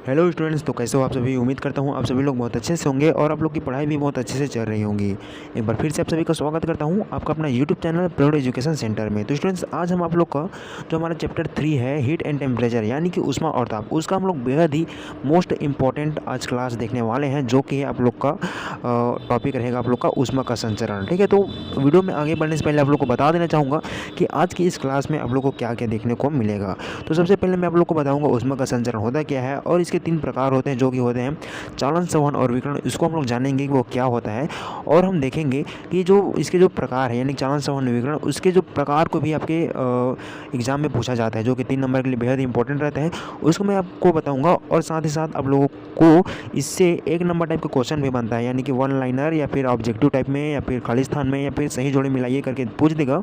Hello students, तो कैसे हो आप सभी। उम्मीद करता हूँ आप सभी लोग बहुत अच्छे से होंगे और आप लोग की पढ़ाई भी बहुत अच्छे से चल रही होंगी। एक बार फिर से आप सभी का स्वागत करता हूँ आपका अपना YouTube channel pure education centre में। तो स्टूडेंट्स, आज हम आप लोग का जो हमारा चैप्टर 3 है हीट एंड टेम्परेचर यानी कि ऊष्मा और ताप, उसका हम लोग बेहद ही मोस्ट इंपॉर्टेंट आज क्लास देखने वाले हैं, जो कि आप लोग का टॉपिक रहेगा आप लोग का ऊष्मा का संचरण। ठीक है, तो वीडियो में आगे बढ़ने से पहले आप लोग को बता देना चाहूँगा कि आज की इस क्लास में आप लोग को क्या क्या देखने को मिलेगा। तो सबसे पहले मैं आप लोग को बताऊँगा ऊष्मा का संचरण होता क्या है, और इसके 3 प्रकार होते हैं जो कि होते हैं चालन, संवहन और विकिरण। इसको हम लोग जानेंगे कि वो क्या होता है, और हम देखेंगे कि जो इसके जो प्रकार है यानी चालन, संवहन, विकिरण, उसके जो प्रकार को भी आपके एग्जाम में पूछा जाता है, जो कि 3 नंबर के लिए बेहद इंपॉर्टेंट रहता है। उसको मैं आपको बताऊंगा, और साथ ही साथ आप लोगों को इससे 1 नंबर टाइप का क्वेश्चन भी बनता है, यानी कि 1 लाइनर या फिर ऑब्जेक्टिव टाइप में या फिर खाली स्थान में या फिर सही जोड़े मिलाइए करके पूछ देगा।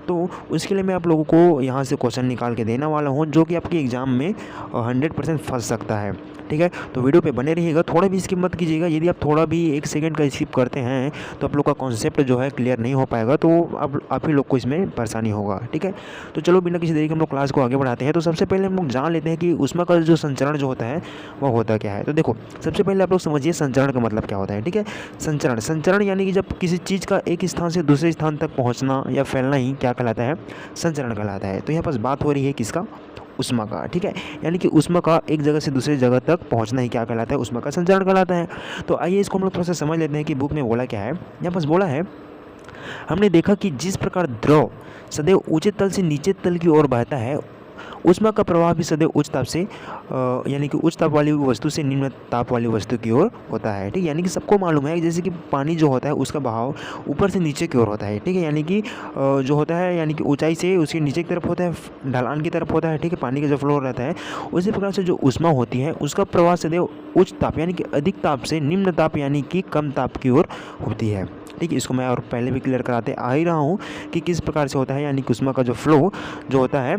तो उसके लिए मैं आप लोगों को यहाँ से क्वेश्चन निकाल के देने वाला हूँ, जो कि आपके एग्ज़ाम में 100% फंस सकता है। ठीक है, तो वीडियो पे बने रहिएगा, थोड़ा भी स्किप मत कीजिएगा। यदि आप थोड़ा भी 1 सेकंड का स्किप करते हैं तो आप लोग का कॉन्सेप्ट जो है क्लियर नहीं हो पाएगा, तो अब आप ही लोग को इसमें परेशानी होगा। ठीक है, तो चलो बिना किसी देरी के हम लोग क्लास को आगे बढ़ाते हैं। तो सबसे पहले हम लोग जान लेते हैं कि ऊष्मा का जो संचरण जो होता है वो होता क्या है। तो देखो, सबसे पहले आप लोग समझिए संचरण का मतलब क्या होता है। ठीक है, संचरण संचरण यानी कि जब किसी चीज़ का एक स्थान से दूसरे स्थान तक पहुँचना या फैलना ही क्या कहलाता है, संचरण कहलाता है। तो यहाँ पास बात हो रही है किसका, ऊष्मा का। ठीक है, यानी कि ऊष्मा का एक जगह से दूसरी जगह तक पहुंचना ही क्या कहलाता है, ऊष्मा का संचरण कहलाता है। तो आइए इसको हम लोग थोड़ा सा समझ लेते हैं कि बुक में बोला क्या है। यहाँ पास बोला है, हमने देखा कि जिस प्रकार द्रव सदैव ऊंचे तल से नीचे तल की ओर बहता है, ऊष्मा का प्रवाह भी सदैव उच्च ताप से यानी कि उच्च ताप वाली वस्तु से निम्न ताप वाली वस्तु की ओर होता है। ठीक है, यानी कि सबको मालूम है जैसे कि पानी जो होता है उसका बहाव ऊपर से नीचे की ओर होता है। ठीक है, यानी कि जो होता है यानी कि ऊंचाई से उसके नीचे की तरफ होता है, ढलान की तरफ होता है। ठीक है, पानी का जो फ्लो रहता है, उसी प्रकार से जो ऊष्मा होती है उसका प्रवाह सदैव उच्च ताप यानी कि अधिक ताप से निम्न ताप यानी कि कम ताप की ओर होती है। ठीक है, इसको मैं और पहले भी क्लियर कराते आ ही रहा हूँ कि किस प्रकार से होता है, यानी कि ऊष्मा का जो फ्लो जो होता है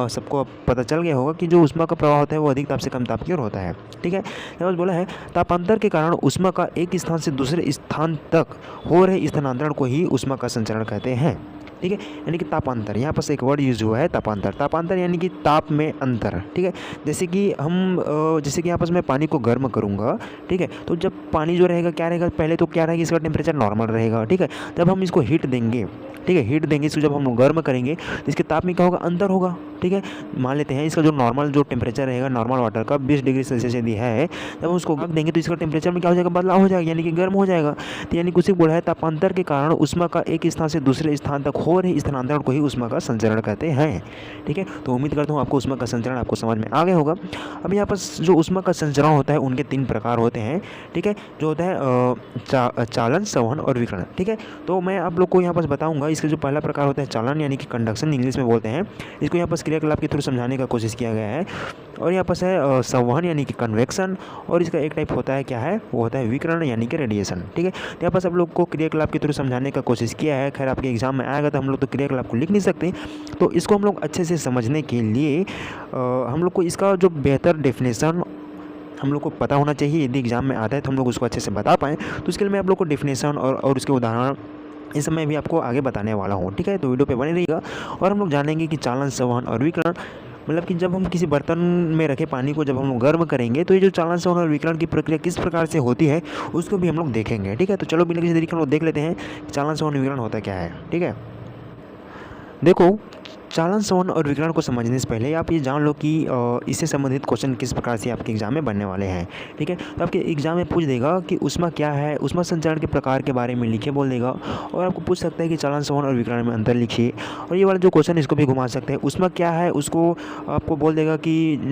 सबको अब पता चल गया होगा कि जो ऊष्मा का प्रवाह होता है वो अधिक ताप से कम ताप की ओर होता है। ठीक है, यहाँ पर बोला है तापांतर के कारण ऊष्मा का एक स्थान से दूसरे स्थान तक हो रहे स्थानांतरण को ही ऊष्मा का संचरण कहते हैं। ठीक है, यानी कि तापांतर, यहाँ पर एक वर्ड यूज हुआ है तापांतर। तापांतर यानी कि ताप में अंतर। ठीक है, जैसे कि जैसे कि यहाँ पर मैं पानी को गर्म करूँगा। ठीक है, तो जब पानी जो रहेगा क्या रहेगा, पहले तो क्या रहेगा, इसका टेम्परेचर नॉर्मल रहेगा। ठीक है, जब हम इसको हीट देंगे, ठीक है, हीट देंगे इसको, जब हम गर्म करेंगे तो इसके ताप में क्या होगा, अंतर होगा। ठीक है, मान लेते हैं इसका जो नॉर्मल जो टेम्परेचर रहेगा नॉर्मल वाटर का 20 डिग्री सेल्सियस यदि है, जब हम उसको रख देंगे तो इसका टेम्परेचर में क्या हो जाएगा, बदलाव हो जाएगा, यानी कि गर्म हो जाएगा। तो यानी कुछ बोला है तापांतर के कारण ऊष्मा का एक स्थान से दूसरे स्थान तक हो रहे स्थानांतरण को ही ऊष्मा का संचरण कहते हैं। ठीक है, तो उम्मीद करता हूँ आपको ऊष्मा का संचरण आपको समझ में आ गया होगा। अब यहाँ पर जो ऊष्मा का संचरण होता है उनके 3 प्रकार होते हैं। ठीक है, जो होता है चालन, संवहन और विकिरण। ठीक है, तो मैं आप लोग को यहाँ पर बताऊँगा इसका जो पहला प्रकार होता है चालन यानी कि कंडक्शन इंग्लिश में बोलते हैं। इसको यहाँ पर क्रियाकलाप के थ्रू समझाने का कोशिश किया गया है। और यहाँ पर है संवहन यानी कि कन्वेक्शन, और इसका एक टाइप होता है क्या है, वो होता है विकिरण यानी कि रेडिएशन। ठीक है, तो यहाँ पर आप लोग को क्रियाकलाप के थ्रू समझाने का कोशिश किया है। खैर आपके एग्जाम में आएगा तो हम लोग तो क्रियाकलाप को लिख नहीं सकते, तो इसको हम लोग अच्छे से समझने के लिए हम लोग को इसका जो बेहतर डेफिनेशन हम लोग को पता होना चाहिए। यदि एग्जाम में आता है तो हम लोग उसको अच्छे से बता पाएँ, तो उसके लिए मैं आप लोग को डेफिनेशन और उसके उदाहरण इस समय भी आपको आगे बताने वाला हूँ। ठीक है, तो वीडियो पे बने रहिएगा, और हम लोग जानेंगे कि चालन, संवहन और विकिरण, मतलब कि जब हम किसी बर्तन में रखे पानी को जब हम लोग गर्म करेंगे तो ये जो चालन, संवहन और विकिरण की प्रक्रिया किस प्रकार से होती है उसको भी हम लोग देखेंगे। ठीक है, तो चलो बिना किसी तरीके हम लोग देख लेते हैं चालन, संवहन, विकिरण होता क्या है। ठीक है, देखो, चालन, संवहन और विकिरण को समझने से पहले आप ये जान लो कि इससे संबंधित क्वेश्चन किस प्रकार से आपके एग्जाम में बनने वाले हैं। ठीक है, तो आपके एग्जाम में पूछ देगा कि ऊष्मा क्या है, ऊष्मा संचरण के प्रकार के बारे में लिखिए बोल देगा, और आपको पूछ सकता है कि चालन, संवहन और विकिरण में अंतर लिखिए। और ये वाला जो क्वेश्चन इसको भी घुमा सकते हैं। ऊष्मा क्या है उसको आपको बोल देगा कि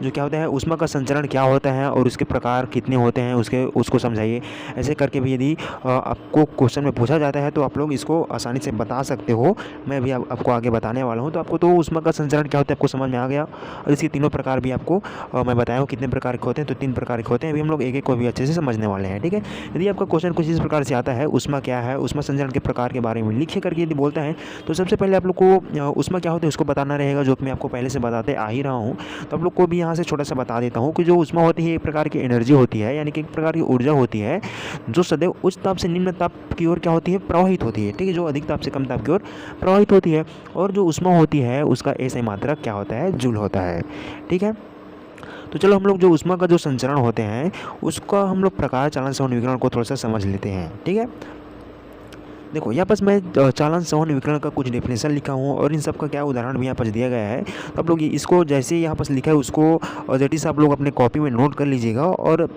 जो क्या होता है, ऊष्मा का संचरण क्या होता है और उसके प्रकार कितने होते हैं उसको समझाइए। ऐसे करके भी यदि आपको क्वेश्चन में पूछा जाता है तो आप लोग इसको आसानी से बता सकते हो। मैं भी आपको आगे बताने वाला हूँ। तो आपको तो ऊष्मा का संचरण क्या होता है आपको समझ में आ गया, और इसके तीनों प्रकार भी आपको मैं बताया हूँ कितने प्रकार के होते हैं। तो 3 प्रकार के होते हैं, अभी हम लोग एक एक को भी अच्छे से समझने वाले हैं। ठीक है, यदि आपका क्वेश्चन कुछ इस प्रकार से आता है, ऊष्मा क्या है, ऊष्मा संचरण के प्रकार के बारे में लिखिए करके यदि बोलता है, तो सबसे पहले आप लोग को ऊष्मा क्या होता है उसको बताना रहेगा, जो कि मैं आपको पहले से बताते आ ही रहा हूँ। तो आप लोग को भी यहाँ से छोटा सा बता देता हूँ कि जो ऊष्मा होती है एक प्रकार की एनर्जी होती है, यानी कि एक प्रकार की ऊर्जा होती है जो सदैव उच्च ताप से निम्न ताप की ओर क्या होती है, प्रवाहित होती है। ठीक है, जो अधिक ताप से कम ताप की ओर प्रवाहित होती है, और जो ऊष्मा होती है उसका ऐसे मात्रक क्या होता है, जूल होता है। ठीक है, तो चलो हम लोग जो ऊष्मा का जो संचरण होते हैं उसका हम लोग प्रकार चालन संवहन विकिरण को थोड़ा सा समझ लेते हैं। ठीक है, देखो यहाँ पर मैं चालन संवहन विकिरण का कुछ डेफिनेशन लिखा हूँ और इन सब का क्या उदाहरण भी यहाँ पर दिया गया है। तो आप लोग इसको जैसे यहाँ पर लिखा है उसको दैट इज आप लोग अपने कॉपी में नोट कर लीजिएगा। और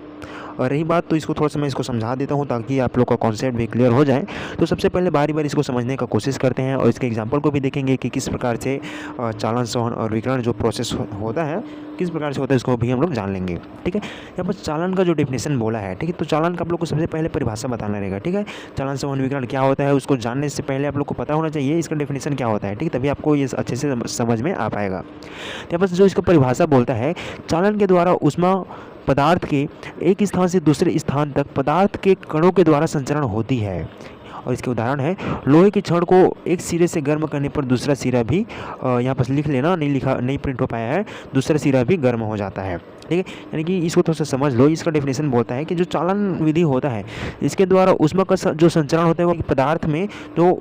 रही बात तो इसको थोड़ा सा मैं इसको समझा देता हूँ ताकि आप लोग का कॉन्सेप्ट भी क्लियर हो जाए। तो सबसे पहले बारी बारी इसको समझने का कोशिश करते हैं और इसके एग्जांपल को भी देखेंगे कि किस प्रकार से चालन संवहन और विकिरण जो प्रोसेस होता है किस प्रकार से होता है, इसको भी हम लोग जान लेंगे। ठीक है, यहाँ पर चालन का जो डेफिनेशन बोला है, ठीक है, तो चालन का आप लोग को सबसे पहले परिभाषा बताना रहेगा। ठीक है, चालन संवहन विकिरण क्या होता है उसको जानने से पहले आप लोग को पता होना चाहिए इसका डेफिनेशन क्या होता है। ठीक है, तभी आपको ये अच्छे से समझ में आ पाएगा। यहाँ पर जो इसका परिभाषा बोलता है, चालन के द्वारा ऊष्मा पदार्थ के एक स्थान से दूसरे स्थान तक पदार्थ के कणों के द्वारा संचरण होती है। और इसके उदाहरण है लोहे की छड़ को एक सिरे से गर्म करने पर दूसरा सिरा भी, यहाँ पर लिख लेना, नहीं प्रिंट हो पाया है, दूसरा सिरा भी गर्म हो जाता है। ठीक है, यानी कि इसको थोड़ा सा समझ लो। इसका डेफिनेशन बोलता है कि जो चालन विधि होता है इसके द्वारा ऊष्मा का जो संचरण होता है वो पदार्थ में जो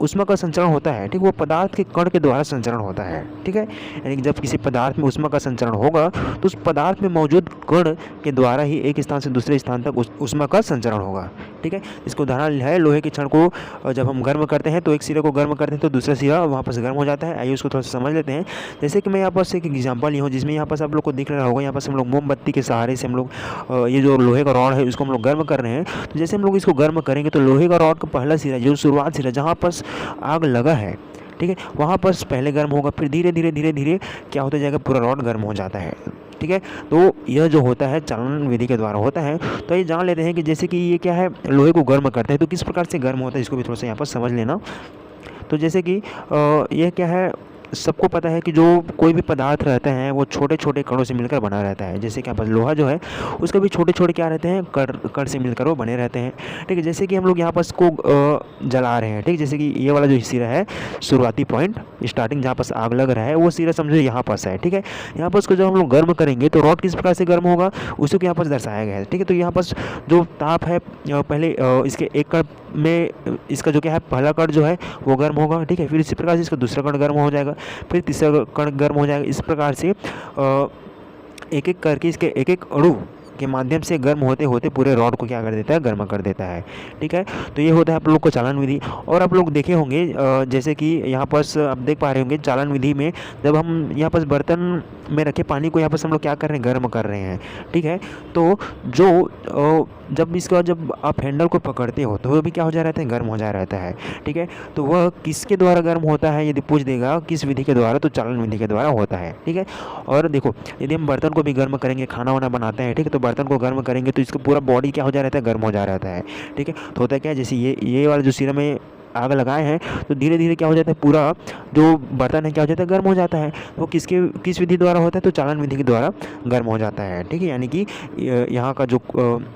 ऊष्मा का संचरण होता है, ठीक, वो पदार्थ के कण के द्वारा संचरण होता है। ठीक है, यानी कि जब किसी पदार्थ में ऊष्मा का संचरण होगा तो उस पदार्थ में मौजूद कण के द्वारा ही एक स्थान से दूसरे स्थान तक ऊष्मा का संचरण होगा। ठीक है, इसका उदाहरण है लोहे की छड़ को जब हम गर्म करते हैं तो एक सिरे को गर्म करते हैं तो दूसरा सिरा वहाँ पर गर्म हो जाता है। आइए उसको थोड़ा सा समझ लेते हैं। जैसे कि मैं यहाँ पर एक एग्जाम्पल ली हूँ जिसमें यहाँ पर आप लोग को दिख रहा होगा, यहाँ पर हम लोग मोमबत्ती के सहारे से हम लोग ये जो लोहे का रॉड है उसको हम लोग गर्म कर रहे हैं। तो जैसे हम लोग इसको गर्म करेंगे तो लोहे का रॉड का पहला सिरा जो शुरुआत सिरा जहाँ पर आग लगा है, ठीक है, वहाँ पर पहले गर्म होगा, फिर धीरे धीरे क्या होता जाएगा, पूरा रॉड गर्म हो जाता है। ठीक है, तो यह जो होता है चालन विधि के द्वारा होता है। तो ये जान लेते हैं कि जैसे कि ये क्या है, लोहे को गर्म करते हैं तो किस प्रकार से गर्म होता है, इसको भी थोड़ा सा यहाँ पर समझ लेना। तो जैसे कि यह क्या है, सबको पता है कि जो कोई भी पदार्थ रहता है वो छोटे छोटे कणों से मिलकर बना रहता है। जैसे कि यहाँ पर लोहा जो है उसका भी छोटे छोटे क्या रहते हैं, कण से मिलकर वो बने रहते हैं। ठीक है, जैसे कि हम लोग यहाँ पर इसको जला रहे हैं, ठीक, जैसे कि ये वाला जो सिरा है शुरुआती पॉइंट स्टार्टिंग जहाँ पर आग लग रहा है वो सिरा समझो यहाँ पर है। ठीक है, यहाँ पर उसको जब हम लोग गर्म करेंगे तो रॉड किस प्रकार से गर्म होगा उसी को यहाँ पर दर्शाया गया है। ठीक है, तो यहाँ पर जो ताप है पहले इसके एक कण में इसका जो क्या है पहला कण जो है वो गर्म होगा। ठीक है, फिर इसी प्रकार से इसका दूसरा कण गर्म हो जाएगा, फिर तीसरा कण गर्म हो जाएगा। इस प्रकार से एक एक करके इसके एक एक अणु के माध्यम से गर्म होते होते पूरे रॉड को क्या कर देता है, गर्म कर देता है। ठीक है, तो ये होता है आप लोग को चालन विधि। और आप लोग देखे होंगे जैसे कि यहाँ पर आप देख पा रहे होंगे चालन विधि में जब हम यहाँ पर बर्तन में रखे पानी को यहाँ पर हम लोग क्या कर रहे हैं, गर्म कर रहे हैं। ठीक है, तो जो जब आप हैंडल को पकड़ते हो तो वो भी क्या हो जा रहता है, गर्म हो जा रहता है। ठीक है, तो वह किसके द्वारा गर्म होता है, यदि पूछ देगा किस विधि के द्वारा, तो चालन विधि के द्वारा होता है। ठीक है, और देखो यदि हम बर्तन को भी गर्म करेंगे, खाना वाना बनाते हैं, ठीक है, तो बर्तन को गर्म करेंगे तो इसका पूरा बॉडी क्या हो जा रहता है, गर्म हो जा रहता है। ठीक है, तो होता है क्या, जैसे ये वाला जो सिरा में आग लगाए हैं तो धीरे धीरे क्या हो जाता है, पूरा जो बर्तन है क्या हो जाता है, गर्म हो जाता है। तो किस विधि द्वारा होता है, तो चालन विधि के द्वारा गर्म हो जाता है। ठीक है, यानी कि यहाँ का जो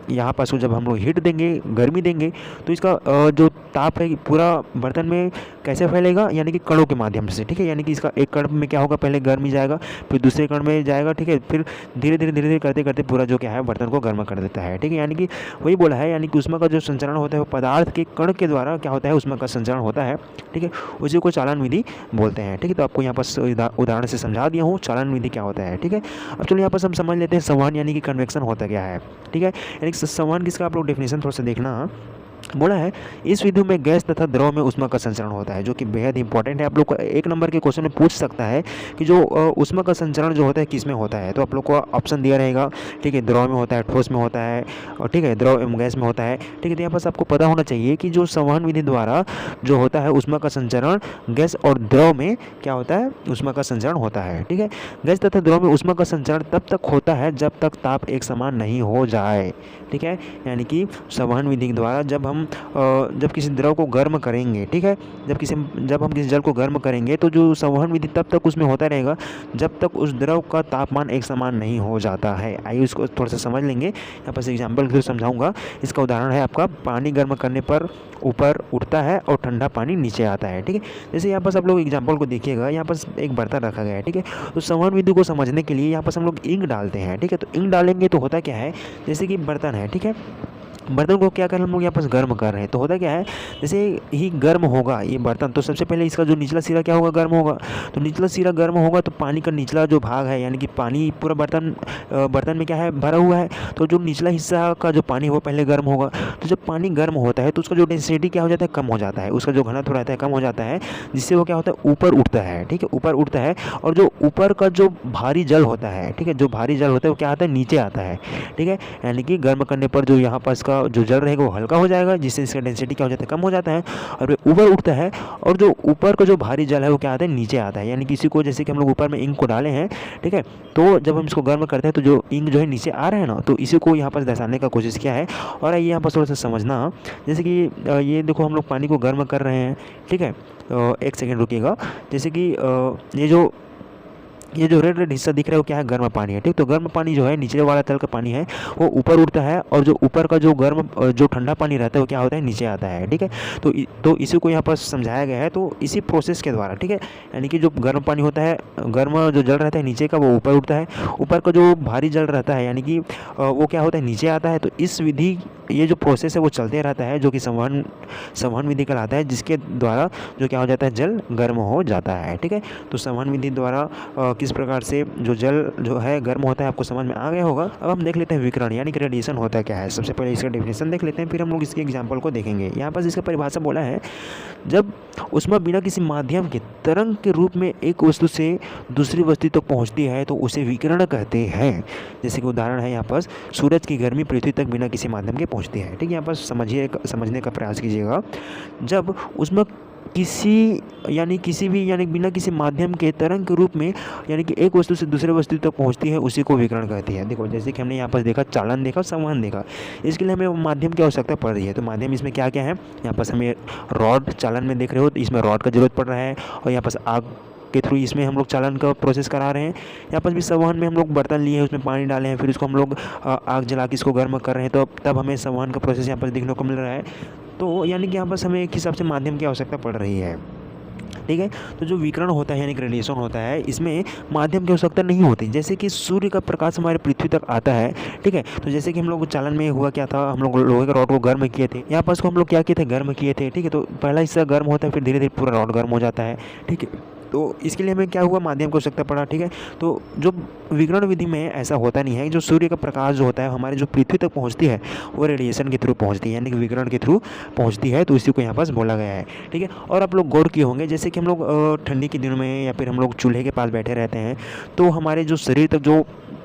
यहाँ पास जब हम लोग हीट देंगे, गर्मी देंगे, तो इसका जो ताप है पूरा बर्तन में कैसे फैलेगा, यानी कि कणों के माध्यम से। ठीक है, यानी कि इसका एक कण में क्या होगा, पहले गर्मी जाएगा, फिर दूसरे कण में जाएगा। ठीक है, फिर धीरे धीरे करते करते पूरा जो क्या है बर्तन को गर्म कर देता है। ठीक है, यानी कि वही बोला है, यानी कि ऊष्मा का जो संचरण होता है वो पदार्थ के कण के द्वारा क्या होता है, ऊष्मा संचरण होता है। ठीक है, उसी को चालन विधि बोलते हैं। ठीक है, तो आपको यहाँ पर उदाहरण से समझा दिया हूँ चालन विधि क्या होता है। ठीक है, अब चलो यहाँ पर हम समझ लेते हैं संवहन यानी कि कन्वेक्शन होता क्या है। ठीक है, यानी कि संवहन किसका आप लोग डेफिनेशन थोड़ा सा देखना। बोला है इस विधि में गैस तथा द्रव में ऊष्मा का संचरण होता है, जो कि बेहद इंपॉर्टेंट है। आप लोग को एक नंबर के क्वेश्चन में पूछ सकता है कि जो ऊष्मा का संचरण जो होता है किस में होता है, तो आप लोग को ऑप्शन दिया रहेगा। ठीक है, द्रव में होता है, ठोस में होता है, और ठीक है द्रव एवं गैस में होता है। ठीक है, तो यहाँ पर आपको पता होना चाहिए कि जो संवहन विधि द्वारा जो होता है ऊष्मा का संचरण गैस और द्रव में क्या होता है, ऊष्मा का संचरण होता है। ठीक है, गैस तथा द्रव में ऊष्मा का संचरण तब तक होता है जब तक ताप एक समान नहीं हो जाए। ठीक है, यानी कि संवहन विधि द्वारा जब किसी द्रव को गर्म करेंगे, ठीक है, जब हम किसी जल को गर्म करेंगे तो जो संवहन विधि तब तक उसमें होता रहेगा जब तक उस द्रव का तापमान एक समान नहीं हो जाता है। आइए उसको थोड़ा सा समझ लेंगे। यहाँ पर एग्जाम्पल के समझाऊंगा। इसका उदाहरण है आपका पानी गर्म करने पर ऊपर उठता है और ठंडा पानी नीचे आता है। ठीक है, जैसे यहाँ पर आप लोग एग्जाम्पल को देखिएगा, यहाँ पर एक बर्तन रखा गया है। ठीक है, तो संवहन विधि को समझने के लिए यहाँ पर हम लोग इंक डालते हैं। ठीक है, तो इंक डालेंगे तो होता क्या है, जैसे कि बर्तन है, ठीक है, बर्तन को क्या कर हम लोग यहाँ पास गर्म कर रहे हैं। तो होता क्या है, जैसे ही गर्म होगा ये बर्तन तो सबसे पहले इसका जो निचला सिरा क्या होगा, गर्म होगा। तो निचला सिरा गर्म होगा तो पानी का निचला जो भाग है, यानी कि पानी पूरा बर्तन में क्या है, भरा हुआ है, तो जो निचला हिस्सा का जो पानी वो पहले गर्म होगा। तो जब पानी गर्म होता है तो उसका जो डेंसिटी क्या हो जाता है, कम हो जाता है, उसका जो घनत्व रहता है कम हो जाता है, जिससे वो क्या होता है, ऊपर उठता है। ठीक है, ऊपर उठता है, और जो ऊपर का जो भारी जल होता है, ठीक है, जो भारी जल होता है वो क्या आता है, नीचे आता है। ठीक है, यानी कि गर्म करने पर जो यहाँ पास का जो जल रहेगा वो हल्का हो जाएगा, जिससे इसका डेंसिटी क्या हो जाता है, कम हो जाता है, और वे ऊपर उठता है, और जो ऊपर का जो भारी जल है वो क्या आता है, नीचे आता है। यानी किसी को, जैसे कि हम लोग ऊपर में इंक को डाले हैं, ठीक है, तो जब हम इसको गर्म करते हैं तो जो इंक जो है नीचे आ रहा है ना, तो इसी को यहाँ पर दर्शाने का कोशिश किया है। और आइए यहाँ पर थोड़ा सा समझना, जैसे कि ये देखो हम लोग पानी को गर्म कर रहे हैं। ठीक है, एक सेकेंड रुकिएगा। जैसे कि ये जो रेड रेड हिस्सा दिख रहा है वो क्या है, गर्म पानी है। ठीक, तो गर्म पानी जो है, नीचे वाला तल का पानी है वो ऊपर उठता है, और जो ऊपर का जो ठंडा पानी रहता है वो क्या होता है, नीचे आता है। ठीक है, तो इसी को यहाँ पर समझाया गया है। तो इसी प्रोसेस के द्वारा, ठीक है, यानी कि जो गर्म पानी होता है, गर्म जो जल रहता है नीचे का वो ऊपर उठता है, ऊपर का जो भारी जल रहता है यानी कि वो क्या होता है, नीचे आता है। तो इस विधि, ये जो प्रोसेस है वो चलते रहता है, जो कि संवहन विधि कहलाता है, जिसके द्वारा जो क्या हो जाता है, जल गर्म हो जाता है। ठीक है, तो संवहन विधि द्वारा किस प्रकार से जो जल जो है गर्म होता है, आपको समझ में आ गया होगा। अब हम देख लेते हैं विकिरण यानी कि रेडिएशन होता क्या है। सबसे पहले इसका डेफिनेशन देख लेते हैं, फिर हम लोग इसके एग्जाम्पल को देखेंगे। यहाँ पर इसका परिभाषा बोला है, जब ऊष्मा बिना किसी माध्यम के तरंग के रूप में एक वस्तु से दूसरी वस्तु तक पहुँचती है तो उसे विकिरण कहते हैं। जैसे कि उदाहरण है यहाँ पर, सूरज की गर्मी पृथ्वी तक बिना किसी माध्यम के पहुँचती है। ठीक है, यहाँ पर समझने का प्रयास कीजिएगा। जब ऊष्मा यानी बिना किसी माध्यम के तरंग के रूप में, यानी कि एक वस्तु से दूसरे वस्तु तक पहुंचती है, उसी को विकिरण कहती है। देखो, जैसे कि हमने यहाँ पर देखा, चालन देखा, संवहन देखा, इसके लिए हमें माध्यम की आवश्यकता पड़ रही है। तो माध्यम इसमें क्या क्या है, यहाँ पर हमें रॉड, चालन में देख रहे हो तो इसमें रॉड का जरूरत पड़ रहा है, और यहाँ पर आग के थ्रू इसमें हम लोग चालन का प्रोसेस करा रहे हैं। यहाँ पर भी संवहन में हम लोग बर्तन लिए हैं, उसमें पानी डाले हैं, फिर उसको हम लोग आग जला के इसको गर्म कर रहे हैं, तो तब हमें संवहन का प्रोसेस यहाँ पर देखने को मिल रहा है। तो यानी कि यहाँ पर हमें एक हिसाब से माध्यम की आवश्यकता पड़ रही है। ठीक है, तो जो विकिरण होता है यानी कि रेडिएशन होता है, इसमें माध्यम की आवश्यकता नहीं होती। जैसे कि सूर्य का प्रकाश हमारे पृथ्वी तक आता है। ठीक है, तो जैसे कि हम लोग चालन में हुआ क्या था, हम लोग लोहे का रॉड को गर्म किए थे, यहाँ पर उसको हम लोग क्या किए थे, गर्म किए थे। ठीक है, तो पहला हिस्सा गर्म होता है, फिर धीरे धीरे पूरा रॉड गर्म हो जाता है। ठीक है, तो इसके लिए हमें क्या हुआ, माध्यम की आवश्यकता पड़ा। ठीक है, तो जो विकिरण विधि में ऐसा होता नहीं है, जो सूर्य का प्रकाश जो होता है हमारे जो पृथ्वी तक पहुंचती है वो रेडिएशन के थ्रू पहुंचती है, यानी कि विकिरण के थ्रू पहुंचती है। तो इसी को यहाँ पास बोला गया है। ठीक है, और आप लोग गौर किए होंगे, जैसे कि हम लोग ठंडी के दिनों में या फिर हम लोग चूल्हे के पास बैठे रहते हैं, तो हमारे जो शरीर तक जो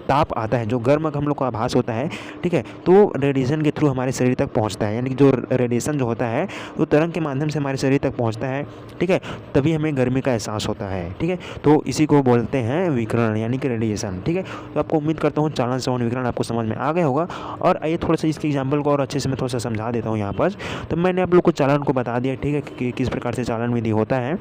ताप आता है, जो गर्म हम लोग का आभास होता है, ठीक है, तो रेडिएशन के थ्रू हमारे शरीर तक पहुंचता है। यानी कि जो रेडिएशन जो होता है वो तरंग के माध्यम से हमारे शरीर तक पहुंचता है। ठीक है, तभी हमें गर्मी का एहसास होता है। ठीक है, तो इसी को बोलते हैं विकिरण यानी कि रेडिएशन। ठीक है, तो आपको उम्मीद करता हूँ चालन, संवहन, विकिरण आपको समझ में आ गया होगा। और आइए थोड़ा सा इसके एग्जाम्पल को और अच्छे से मैं थोड़ा सा समझा देता हूँ यहाँ पर। तो मैंने आप लोग को चालन को बता दिया, ठीक है, कि किस प्रकार से चालन विधि होता है।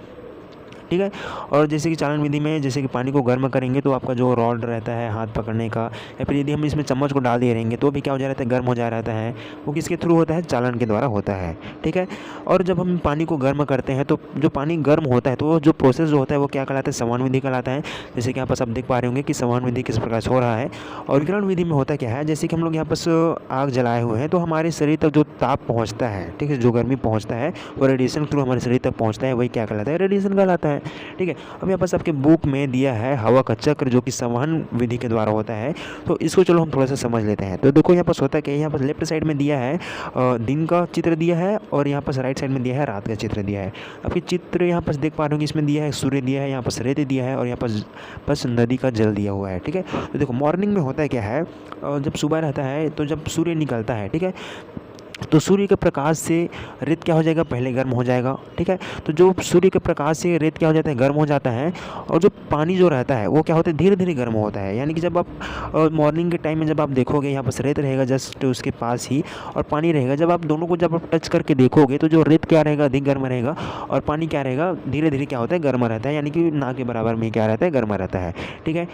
ठीक है, और जैसे कि चालन विधि में जैसे कि पानी को गर्म करेंगे तो आपका जो रॉड रहता है हाथ पकड़ने का, या फिर यदि हम इसमें चम्मच को डाल दिए रहेंगे तो भी क्या हो जा रहता है, गर्म हो जा रहता है। वो किसके थ्रू होता है, चालन के द्वारा होता है। ठीक है, और जब हम पानी को गर्म करते हैं तो जो पानी गर्म होता है तो जो प्रोसेस जो होता है वो क्या कहलाता है, संवहन विधि कहलाता है। जैसे कि यहाँ पर आप देख पा रहे होंगे कि संवहन विधि किस प्रकार से हो रहा है। और विकिरण विधि में होता क्या है, जैसे कि हम लोग यहाँ पर आग जलाए हुए हैं तो हमारे शरीर तक जो ताप पहुँचता है, ठीक है, जो गर्मी पहुँचता है वो रेडिएशन थ्रू हमारे शरीर तक पहुँचता है, वही क्या कहलाता है, रेडिएशन कहलाता है। ठीक है, अब यहाँ पास आपके बुक में दिया है हवा का चक्र, जो कि संवहन विधि के द्वारा होता है। तो इसको चलो हम थोड़ा सा समझ लेते हैं। तो देखो यहाँ पास होता क्या है, यहाँ पास लेफ्ट साइड में दिया है दिन का चित्र दिया है, और यहाँ पास राइट साइड में दिया है रात का चित्र दिया है। आपके चित्र यहाँ पास देख पा रहे होंगे, इसमें दिया है सूर्य दिया है, यहाँ पास रेत दिया है, और यहाँ पास नदी का जल दिया हुआ है। ठीक है, तो देखो मॉर्निंग में होता है क्या है, जब सुबह रहता है तो जब सूर्य निकलता है, ठीक है, तो सूर्य के प्रकाश से रेत क्या हो जाएगा, पहले गर्म हो जाएगा। ठीक है, तो जो सूर्य के प्रकाश से रेत क्या हो जाता है, गर्म हो जाता है, और जो पानी जो रहता है वो क्या होता है, धीरे धीरे गर्म होता है। यानी कि जब आप मॉर्निंग के टाइम में जब आप देखोगे, यहाँ पर रेत रहेगा जस्ट उसके पास ही, और पानी रहेगा, जब आप दोनों को जब आप टच करके देखोगे तो जो रेत क्या रहेगा, अधिक गर्म रहेगा, और पानी क्या रहेगा, धीरे धीरे क्या होता है, गर्म रहता है। यानी कि ना के बराबर में क्या रहता है, गर्म रहता है। ठीक है,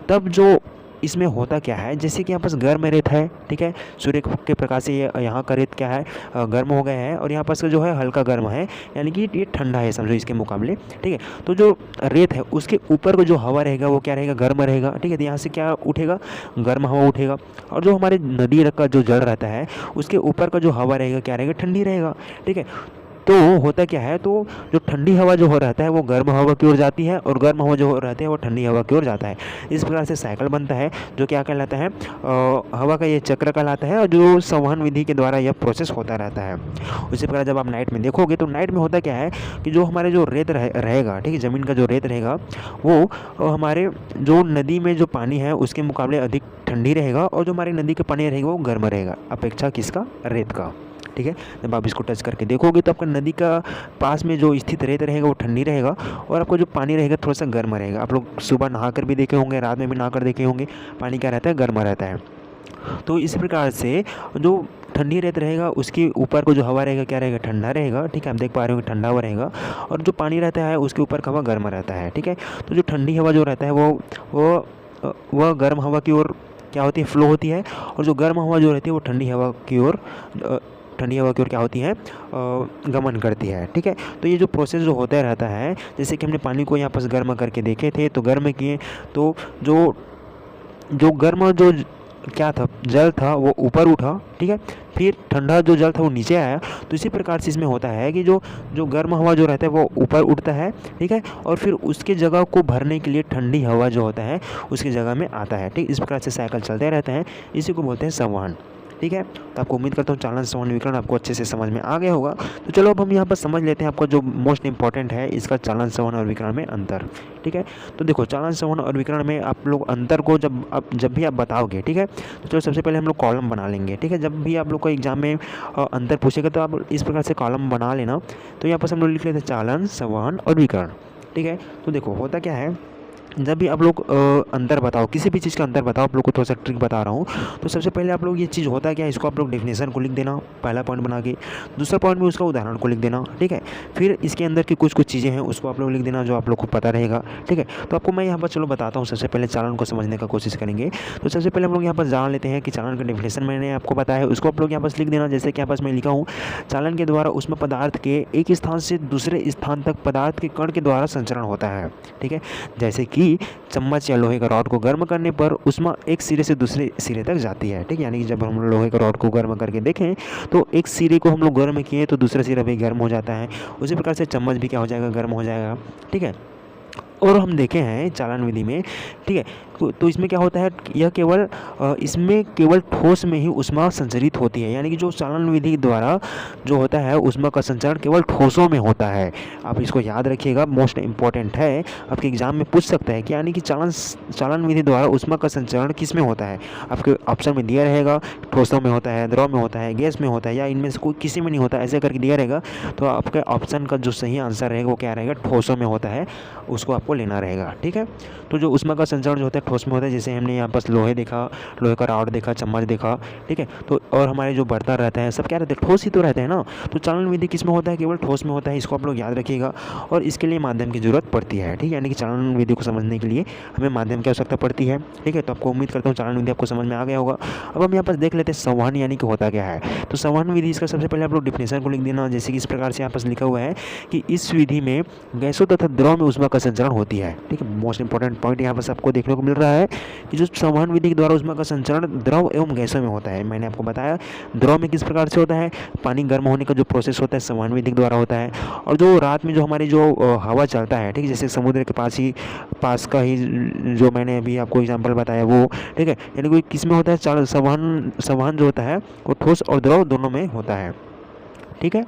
तब जो इसमें होता क्या है, जैसे कि यहाँ पास गर्म रेत है, ठीक है, सूर्य के प्रकाश से ये यहाँ का रेत क्या है गर्म हो गया है, और यहाँ पास जो है हल्का गर्म है, यानी कि ये ठंडा है समझो इसके मुकाबले, ठीक है। तो जो रेत है उसके ऊपर को जो हवा रहेगा वो क्या रहेगा, गर्म रहेगा, ठीक है। तो यहाँ से क्या उठेगा, गर्म हवा उठेगा, और जो हमारे नदी का जो जल रहता है उसके ऊपर का जो हवा रहेगा क्या रहेगा, ठंडी रहेगा, ठीक है। तो होता क्या है, तो जो ठंडी हवा जो हो रहता है वो गर्म हवा की ओर जाती है, और गर्म हवा जो हो रहता है वो ठंडी हवा की ओर जाता है। इस प्रकार से साइकिल बनता है जो क्या कहलाता है, हवा का ये चक्र कहलाता है, और जो संवहन विधि के द्वारा यह प्रोसेस होता रहता है। उसी प्रकार जब आप नाइट में देखोगे तो नाइट में होता क्या है कि जो हमारे जो रेत रहेगा, ठीक है, ज़मीन का जो रेत रहेगा वो हमारे जो नदी में जो पानी है उसके मुकाबले अधिक ठंडी रहेगा, और जो हमारी नदी का पानी रहेगा वो गर्म रहेगा अपेक्षा किसका, रेत का, ठीक है। जब आप इसको टच करके देखोगे तो आपका नदी का पास में जो स्थित रेत रहेगा वो ठंडी रहेगा, और आपका जो पानी रहेगा थोड़ा सा गर्म रहेगा। आप लोग सुबह नहा कर भी देखे होंगे, रात में भी नहा कर देखे होंगे, पानी क्या रहता है, गर्म रहता है। तो इस प्रकार से जो ठंडी रेत रहेगा उसके ऊपर को जो हवा रहेगा क्या रहेगा, ठंडा रहेगा, ठीक है। आप देख पा रहे हो ठंडा हवा रहेगा, और जो पानी रहता है उसके ऊपर का हवा गर्म रहता है, ठीक है। तो जो ठंडी हवा जो रहता है वो गर्म हवा की ओर क्या होती है, फ्लो होती है, और जो गर्म हवा जो रहती है वो ठंडी हवा की ओर क्या होती है, गमन करती है, ठीक है। तो ये जो प्रोसेस जो होता रहता है, जैसे कि हमने पानी को यहाँ पर गर्म करके देखे थे, तो गर्म किए तो जो गर्म जो क्या था, जल था वो ऊपर उठा, ठीक है, फिर ठंडा जो जल था वो नीचे आया। तो इसी प्रकार से इसमें होता है कि जो गर्म हवा जो रहता है वो ऊपर उठता है, ठीक है, और फिर उसके जगह को भरने के लिए ठंडी हवा जो होता है उसकी जगह में आता है, ठीक। इस प्रकार से साइकिल चलते रहते हैं, इसी को बोलते हैं संवहन, ठीक है। तो आपको उम्मीद करता हूँ चालन, संवहन, विकर्ण आपको अच्छे से समझ में आ गया होगा। तो चलो अब हम यहाँ पर समझ लेते हैं आपका जो मोस्ट इंपॉर्टेंट है इसका चालन, संवहन और विकर्ण में अंतर, ठीक है। तो देखो चालन, संवहन और विकर्ण में आप लोग अंतर को जब भी आप बताओगे, ठीक है, तो चलो सबसे पहले हम लोग कॉलम बना लेंगे, ठीक है। जब भी आप लोग को एग्जाम में अंतर पूछेगा तो आप इस प्रकार से कॉलम बना लेना। तो यहाँ पर हम लोग लिख लेते हैं चालन, संवहन और विकर्ण, ठीक है। तो देखो होता क्या है, जब भी आप लोग अंतर बताओ, किसी भी चीज़ का अंतर बताओ, आप लोग को थोड़ा सा ट्रिक बता रहा हूँ। तो सबसे पहले आप लोग ये चीज़ होता है क्या, इसको आप लोग डेफिनेशन को लिख देना पहला पॉइंट बना के, दूसरा पॉइंट में उसका उदाहरण को लिख देना, ठीक है। फिर इसके अंदर की कुछ चीज़ें हैं उसको आप लोग लिख देना जो आप लोग को पता रहेगा, ठीक है। तो आपको मैं यहाँ पर चलो बताता हूँ, सबसे पहले चालन को समझने का कोशिश करेंगे। तो सबसे पहले हम लोग यहाँ पर जान लेते हैं कि चालन का डेफिनेशन मैंने आपको बताया, उसको आप लोग यहाँ पर लिख देना। जैसे कि यहाँ पर मैं लिखा हूँ, चालन के द्वारा उसमें पदार्थ के एक स्थान से दूसरे स्थान तक पदार्थ के कण के द्वारा संचरण होता है, ठीक है। जैसे कि चम्मच या लोहे का रॉड को गर्म करने पर उष्मा एक सिरे से दूसरे सिरे तक जाती है, ठीक है। यानी कि जब हम लोहे का रॉड को गर्म करके देखें तो एक सिरे को हम लोग गर्म किए तो दूसरा सिरा भी गर्म हो जाता है, उसी प्रकार से चम्मच भी क्या हो जाएगा, गर्म हो जाएगा, ठीक है। और हम देखे हैं चालन विधि में, ठीक है, तो इसमें क्या होता है, यह इसमें केवल ठोस में ही ऊष्मा संचरित होती है। यानी कि जो चालन विधि द्वारा जो होता है ऊष्मा का संचरण केवल ठोसों में होता है। आप इसको याद रखिएगा, मोस्ट इंपॉर्टेंट है, आपके एग्जाम में पूछ सकता है कि यानी कि चालन विधि द्वारा ऊष्मा का संचरण किस में होता है। आपके ऑप्शन में दिया रहेगा ठोसों में होता है, द्रव में होता है, गैस में होता है, या इनमें से कोई किसी में नहीं होता, ऐसे करके दिया रहेगा। तो आपके ऑप्शन का जो सही आंसर रहेगा वो क्या रहेगा, ठोसों में होता है, उसको आपको लेना रहेगा, ठीक है। तो जो ऊष्मा का संचरण जो होता है ठोस में होता है, जैसे हमने यहाँ पर लोहे देखा, लोहे का रॉड देखा, चम्मच देखा, ठीक है। तो और हमारे जो बर्तन रहता है सब क्या रहते हैं, ठोस ही तो रहते हैं ना। तो चालन विधि किस में होता है, केवल ठोस में होता है, इसको आप लोग याद रखिएगा। और इसके लिए माध्यम की जरूरत पड़ती है, ठीक है। यानी कि चालन विधि को समझने के लिए हमें माध्यम की आवश्यकता पड़ती है, ठीक है। तो आपको उम्मीद करता हूँ चालन विधि आपको समझ में आ गया होगा। अब हम यहाँ पर देख लेते हैं संवहन यानी कि होता क्या है। तो संवहन विधि इसका सबसे पहले आप लोग डिफिनेशन को लिख देना। जैसे कि इस प्रकार से यहाँ पर लिखा हुआ है कि इस विधि में गैसों तथा द्रव में ऊष्मा का संचरण होती है, ठीक है। मोस्ट इंपॉर्टेंट पॉइंट यहाँ पर आपको देखने को मिल रहा है कि जो संवहन विधि के द्वारा ऊष्मा का संचरण द्रव एवं गैसों में होता है। मैंने आपको बताया द्रव में किस प्रकार से होता है, पानी गर्म होने का जो प्रोसेस होता है संवहन विधि के द्वारा होता है। और जो रात में जो हमारी जो हवा चलता है, ठीक है, जैसे समुद्र के पास का ही जो मैंने अभी आपको एग्जाम्पल बताया वो, ठीक है। यानी कोई किस में होता है, संवहन जो होता है वो ठोस और द्रव दोनों में होता है, ठीक है।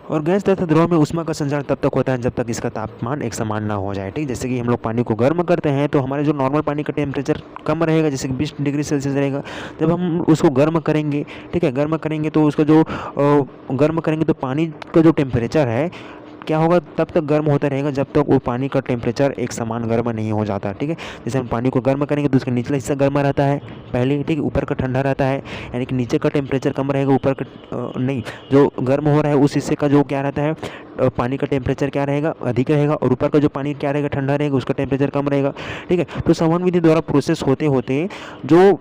और गैस तथा द्रव में ऊष्मा का संचरण तब तक होता है जब तक इसका तापमान एक समान ना हो जाए, ठीक। जैसे कि हम लोग पानी को गर्म करते हैं तो हमारे जो नॉर्मल पानी का टेम्परेचर कम रहेगा, जैसे कि 20 डिग्री सेल्सियस रहेगा। जब हम उसको गर्म करेंगे, ठीक है, गर्म करेंगे तो उसका जो गर्म करेंगे तो पानी का जो टेम्परेचर है क्या होगा, तब तक गर्म होता रहेगा जब तक वो पानी का टेम्परेचर एक समान गर्म नहीं हो जाता। ठीक है, जैसे हम पानी को गर्म करेंगे तो उसका निचला हिस्सा गर्म रहता है पहले, ठीक है, ऊपर का ठंडा रहता है, यानी कि नीचे का टेम्परेचर कम रहेगा, ऊपर का नहीं, जो गर्म हो रहा है उस हिस्से का जो क्या रहता है, पानी का टेम्परेचर क्या रहेगा, अधिक रहेगा, और ऊपर का जो पानी क्या रहेगा, ठंडा रहेगा, उसका टेम्परेचर कम रहेगा। ठीक है, तो संवहन विधि द्वारा प्रोसेस होते होते जो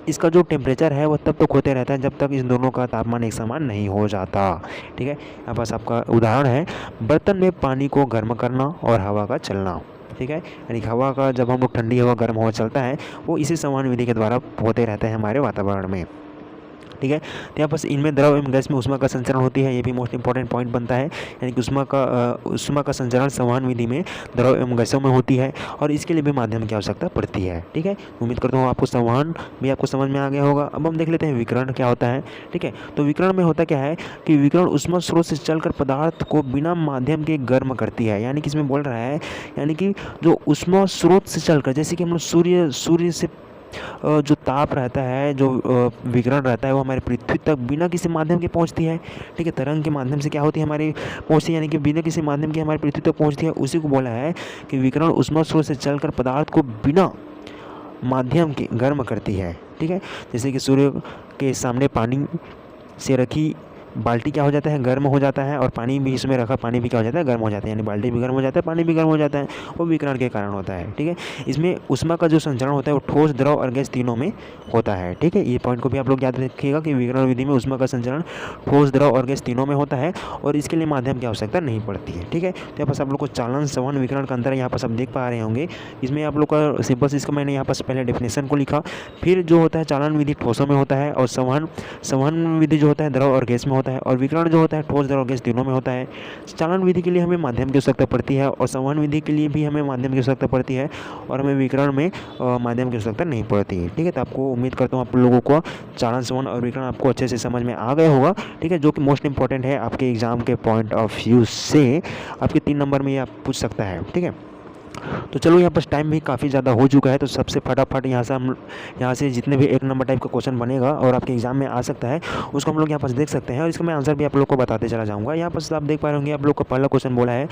इसका जो टेम्परेचर है वो तब तक होते रहता है जब तक इन दोनों का तापमान एक समान नहीं हो जाता। ठीक है, यहाँ पास आपका उदाहरण है, बर्तन में पानी को गर्म करना और हवा का चलना। ठीक है, यानी हवा का जब हम लोग ठंडी हवा गर्म हवा चलता है वो इसी संवहन विधि के द्वारा होते रहते हैं हमारे वातावरण में। ठीक है, तो यहाँ पर इनमें द्रव एवं गैस में ऊष्मा का संचरण होती है, ये भी मोस्ट इंपॉर्टेंट पॉइंट बनता है, यानी कि ऊष्मा का संचरण संवहन विधि में द्रव एवं गैसों में होती है और इसके लिए भी माध्यम की आवश्यकता पड़ती है। ठीक है, उम्मीद करता हूँ आपको संवहन भी आपको समझ में आ गया होगा। अब हम देख लेते हैं विकिरण क्या होता है। ठीक है, तो विकिरण में होता क्या है कि विकिरण ऊष्मा स्रोत से चलकर पदार्थ को बिना माध्यम के गर्म करती है, यानी कि इसमें बोल रहा है, यानी कि जो ऊष्मा स्रोत से चलकर, जैसे कि हम लोग सूर्य से जो ताप रहता है, जो विकिरण रहता है वो हमारे पृथ्वी तक बिना किसी माध्यम के पहुंचती है। ठीक है, तरंग के माध्यम से क्या होती है हमारी पहुंचती है, यानी कि बिना किसी माध्यम के हमारी पृथ्वी तक पहुंचती है। उसी को बोला है कि विकिरण ऊष्मा स्रोत से चलकर पदार्थ को बिना माध्यम के गर्म करती है। ठीक है, जैसे कि सूर्य के सामने पानी से रखी बाल्टी क्या हो जाता है, गर्म हो जाता है, और पानी भी इसमें रखा पानी भी क्या हो जाता है, गर्म हो जाता है, यानी बाल्टी भी गर्म हो जाता है, पानी भी गर्म हो जाता है, वो विकिरण के कारण होता है। ठीक है, इसमें ऊष्मा का जो संचरण होता है वो ठोस, द्रव और गैस तीनों में होता है। ठीक है, ये पॉइंट को भी आप लोग याद रखिएगा कि विकिरण विधि में ऊष्मा का संचरण ठोस, द्रव और गैस तीनों में होता है और इसके लिए माध्यम की आवश्यकता नहीं पड़ती है। ठीक है, तो यहाँ पर आप लोग को चालन, संवहन, विकिरण का अंतर यहाँ पर सब देख पा रहे होंगे। इसमें आप लोग का सिंपल से इसका मैंने यहाँ पर पहले डेफिनेशन को लिखा, फिर जो होता है चालन विधि ठोसों में होता है, और संवहन विधि जो होता है द्रव और गैस में होता है, और विकिरण जो होता है ठोस, द्रव और गैस तीनों में होता है। चालन विधि के लिए हमें माध्यम की आवश्यकता पड़ती है और संवहन विधि के लिए भी हमें माध्यम की आवश्यकता पड़ती है, और हमें विकिरण में माध्यम की आवश्यकता नहीं पड़ती है। ठीक है, तो आपको उम्मीद करता हूँ आप लोगों को चालन, संवहन और विकिरण आपको अच्छे से समझ में आ गया होगा। ठीक है, जो कि मोस्ट इंपॉर्टेंट है आपके एग्जाम के पॉइंट ऑफ व्यू से, आपके 3 नंबर में ये आप पूछ सकता है। ठीक है, तो चलो यहाँ पर टाइम भी काफ़ी ज़्यादा हो चुका है, तो सबसे फटाफट यहाँ से जितने भी 1 नंबर टाइप का क्वेश्चन बनेगा और आपके एग्जाम में आ सकता है उसको हम लोग यहाँ पर देख सकते हैं, और इसका मैं आंसर भी आप लोग को बताते चला जाऊँगा। यहाँ पर आप देख पा रहे होंगे, आप लोग का पहला क्वेश्चन बोला है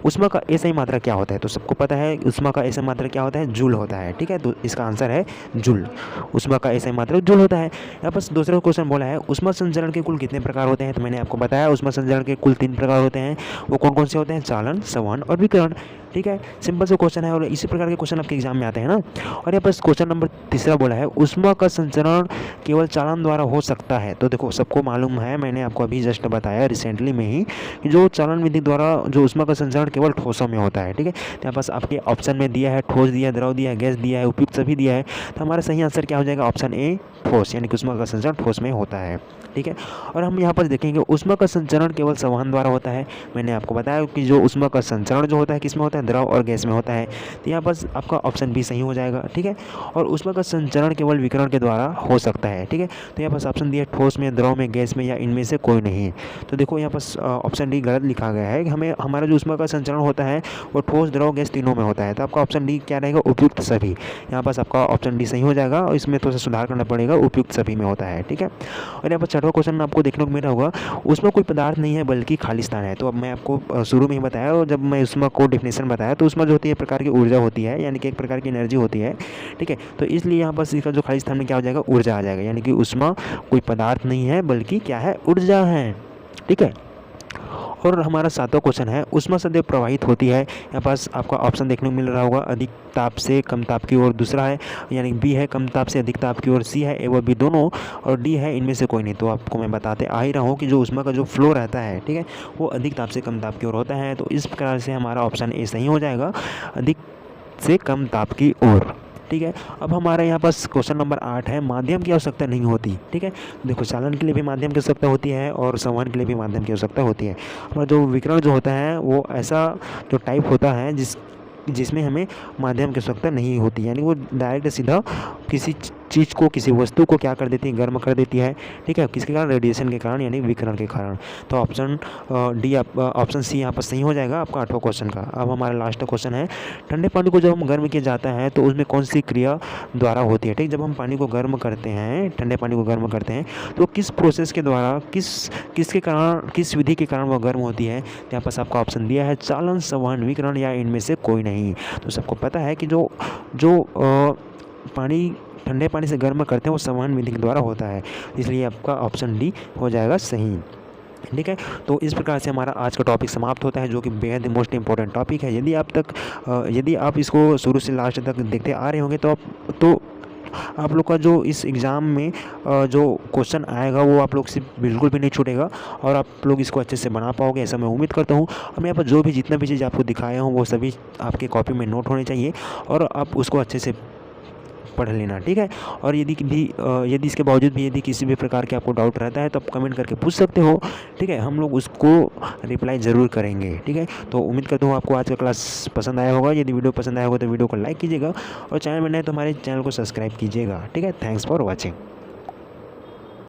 ऊष्मा का एसआई मात्रा क्या होता है, तो सबको पता है ऊष्मा का एसआई मात्रा क्या होता है, जूल होता है। ठीक है, तो इसका आंसर है जूल, ऊष्मा का एसआई मात्रा जूल होता है। यहाँ पर दूसरा क्वेश्चन बोला है ऊष्मा संचरण के कुल कितने प्रकार होते हैं, तो मैंने आपको बताया ऊष्मा संचरण के कुल 3 प्रकार होते हैं। वो कौन कौन से होते हैं, चालन, संवहन और विकिरण। ठीक है, सिंपल से क्वेश्चन है और इसी प्रकार के क्वेश्चन आपके एग्जाम में आते हैं ना। और यहाँ पर क्वेश्चन नंबर 3 बोला है ऊष्मा का संचरण केवल चालन द्वारा हो सकता है, तो देखो सबको मालूम है, मैंने आपको अभी जस्ट बताया रिसेंटली में ही कि जो चालन विधि द्वारा जो ऊष्मा का संचरण केवल ठोसों में होता है। ठीक है, तो यहाँ पास आपके ऑप्शन में दिया है ठोस दिया है, द्रव दिया है, गैस दिया है, उपयुक्त सभी दिया है, तो हमारा सही आंसर क्या हो जाएगा, ऑप्शन ए ठोस, यानी कि ऊष्मा का संचरण ठोस में होता है। ठीक है, और हम यहाँ पर देखेंगे ऊष्मा का संचरण केवल संवहन द्वारा होता है। मैंने आपको बताया कि जो ऊष्मा का संचरण जो होता है किस में होता है, द्रव और गैस में होता है, तो यहाँ पर आपका ऑप्शन बी सही हो जाएगा। ठीक है, और ऊष्मा का संचरण केवल विकिरण के द्वारा हो सकता है। ठीक है, तो यहाँ पर ऑप्शन दिया ठोस में, द्रव में, गैस में या इनमें से कोई नहीं। तो देखो यहाँ पर ऑप्शन डी गलत लिखा गया है, हमें हमारा जो ऊष्मा का संचरण होता है वो ठोस, द्रव, गैस तीनों में होता है, तो आपका ऑप्शन डी क्या रहेगा, उपयुक्त सभी। यहाँ पर आपका ऑप्शन डी सही हो जाएगा और इसमें थोड़ा सा सुधार करना पड़ेगा, उपयुक्त सभी में होता है। ठीक है, और यहाँ पर 6वां क्वेश्चन आपको देखने को मिल रहा होगा उसमें कोई पदार्थ नहीं है बल्कि खाली स्थान है। तो अब मैं आपको शुरू में ही बताया, और जब मैं उसमें को डेफिनेशन बताया, तो उसमें जो होती है प्रकार की ऊर्जा होती है, यानी कि एक प्रकार की एनर्जी होती है। ठीक है, तो इसलिए यहाँ पर इसका जो खाली स्थान में क्या हो जाएगा, ऊर्जा आ जाएगा, यानी कि उसमें कोई पदार्थ नहीं है बल्कि क्या है, ऊर्जा है। ठीक है, और हमारा 7वां क्वेश्चन है ऊष्मा सदैव प्रवाहित होती है। यहाँ पास आपका ऑप्शन देखने को मिल रहा होगा अधिक ताप से कम ताप की ओर, दूसरा है यानी बी है कम ताप से अधिक ताप की ओर, सी है ए व बी दोनों, और डी है इनमें से कोई नहीं। तो आपको मैं बताते आ ही रहा हूँ कि जो ऊष्मा का जो फ्लो रहता है, ठीक है, वो अधिक ताप से कम ताप की ओर होता है। तो इस प्रकार से हमारा ऑप्शन ए सही हो जाएगा, अधिक से कम ताप की ओर। ठीक है, अब हमारे यहाँ पास क्वेश्चन नंबर 8 है माध्यम की आवश्यकता नहीं होती। ठीक है, देखो चालन के लिए भी माध्यम की आवश्यकता होती है और संवहन के लिए भी माध्यम की आवश्यकता होती है। हमारा जो विकिरण जो होता है वो ऐसा जो टाइप होता है जिसमें हमें माध्यम की आवश्यकता नहीं होती, यानी वो डायरेक्ट सीधा किसी चीज़ को, किसी वस्तु को क्या कर देती है, गर्म कर देती है। ठीक है, किसके कारण? रेडिएशन के कारण, यानी विकिरण के कारण। तो ऑप्शन डी, ऑप्शन सी यहाँ पर सही हो जाएगा आपका 8वां क्वेश्चन का। अब हमारा लास्ट क्वेश्चन है, ठंडे पानी को जब हम गर्म किया जाता है तो उसमें कौन सी क्रिया द्वारा होती है। ठीक, जब हम पानी को गर्म करते हैं, ठंडे पानी को गर्म करते हैं, तो किस प्रोसेस के द्वारा, किसके कारण, किस विधि के कारण वह गर्म होती है। यहाँ पर आपका ऑप्शन दिया है चालन, संवहन, विकिरण या इनमें से कोई नहीं। तो सबको पता है कि जो पानी ठंडे पानी से गर्म करते हैं वो संवहन विधि के द्वारा होता है, इसलिए आपका ऑप्शन डी हो जाएगा सही। ठीक है, तो इस प्रकार से हमारा आज का टॉपिक समाप्त होता है, जो कि बेहद मोस्ट इंपॉर्टेंट टॉपिक है। यदि आप इसको शुरू से लास्ट तक देखते आ रहे होंगे तो आप लोग का जो इस एग्ज़ाम में जो क्वेश्चन आएगा वो आप लोग से बिल्कुल भी नहीं छूटेगा और आप लोग इसको अच्छे से बना पाओगे, ऐसा मैं उम्मीद करता हूँ। अब यहाँ पर जो भी जितना भी चीज़ आपको दिखाया हूँ वो सभी आपके कॉपी में नोट होने चाहिए और आप उसको अच्छे से पढ़ लेना। ठीक है, और यदि इसके बावजूद भी यदि किसी भी प्रकार के आपको डाउट रहता है तो आप कमेंट करके पूछ सकते हो। ठीक है, हम लोग उसको रिप्लाई ज़रूर करेंगे। ठीक है, तो उम्मीद करता हूँ आपको आज का क्लास पसंद आया होगा। यदि वीडियो पसंद आया होगा तो वीडियो को लाइक कीजिएगा और चैनल में नए तो हमारे चैनल को सब्सक्राइब कीजिएगा। ठीक है, थैंक्स फॉर वॉचिंग।